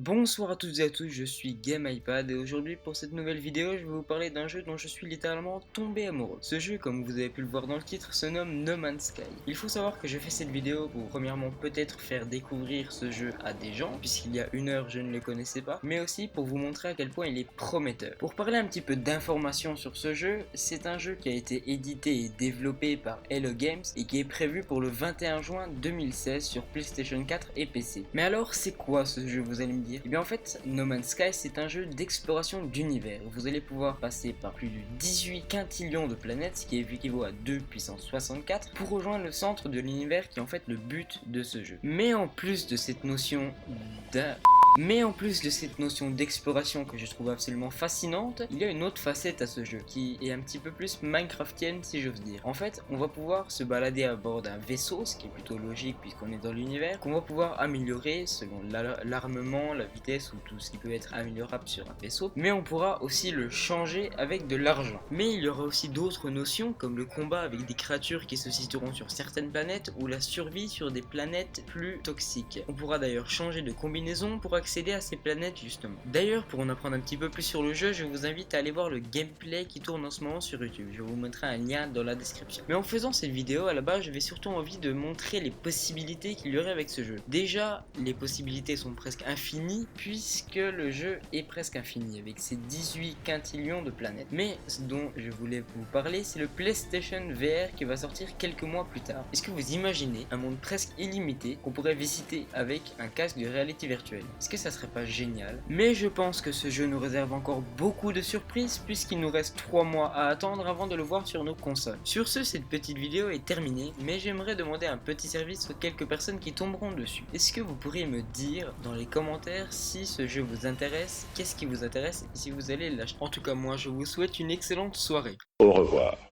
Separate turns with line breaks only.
Bonsoir à toutes et à tous, je suis GameIPad et aujourd'hui pour cette nouvelle vidéo je vais vous parler d'un jeu dont je suis littéralement tombé amoureux. Ce jeu, comme vous avez pu le voir dans le titre, se nomme No Man's Sky. Il faut savoir que je fais cette vidéo pour premièrement peut-être faire découvrir ce jeu à des gens, puisqu'il y a une heure je ne le connaissais pas, mais aussi pour vous montrer à quel point il est prometteur. Pour parler un petit peu d'informations sur ce jeu, c'est un jeu qui a été édité et développé par Hello Games et qui est prévu pour le 21 juin 2016 sur PlayStation 4 et PC. Mais alors c'est quoi ce jeu, vous allez me dire? Et bien en fait, No Man's Sky c'est un jeu d'exploration d'univers. Vous allez pouvoir passer par plus de 18 quintillions de planètes, ce qui équivaut à 2 puissance 64, pour rejoindre le centre de l'univers qui est en fait le but de ce jeu. Mais en plus de cette notion d'exploration que je trouve absolument fascinante, il y a une autre facette à ce jeu qui est un petit peu plus Minecraftienne si j'ose dire. En fait, on va pouvoir se balader à bord d'un vaisseau, ce qui est plutôt logique puisqu'on est dans l'univers, qu'on va pouvoir améliorer selon l'armement, la vitesse ou tout ce qui peut être améliorable sur un vaisseau, mais on pourra aussi le changer avec de l'argent. Mais il y aura aussi d'autres notions comme le combat avec des créatures qui se situeront sur certaines planètes ou la survie sur des planètes plus toxiques. On pourra d'ailleurs changer de combinaison pour accéder à ces planètes justement. D'ailleurs, pour en apprendre un petit peu plus sur le jeu, je vous invite à aller voir le gameplay qui tourne en ce moment sur YouTube. Je vous mettrai un lien dans la description. Mais en faisant cette vidéo, à la base, j'avais surtout envie de montrer les possibilités qu'il y aurait avec ce jeu. Déjà, les possibilités sont presque infinies puisque le jeu est presque infini avec ses 18 quintillions de planètes. Mais ce dont je voulais vous parler, c'est le PlayStation VR qui va sortir quelques mois plus tard. Est-ce que vous imaginez un monde presque illimité qu'on pourrait visiter avec un casque de réalité virtuelle? Est-ce que ça serait pas génial? Mais je pense que ce jeu nous réserve encore beaucoup de surprises puisqu'il nous reste 3 mois à attendre avant de le voir sur nos consoles. Sur ce, cette petite vidéo est terminée, mais j'aimerais demander un petit service aux quelques personnes qui tomberont dessus. Est-ce que vous pourriez me dire dans les commentaires si ce jeu vous intéresse, qu'est-ce qui vous intéresse et si vous allez l'acheter? En tout cas, moi je vous souhaite une excellente soirée.
Au revoir.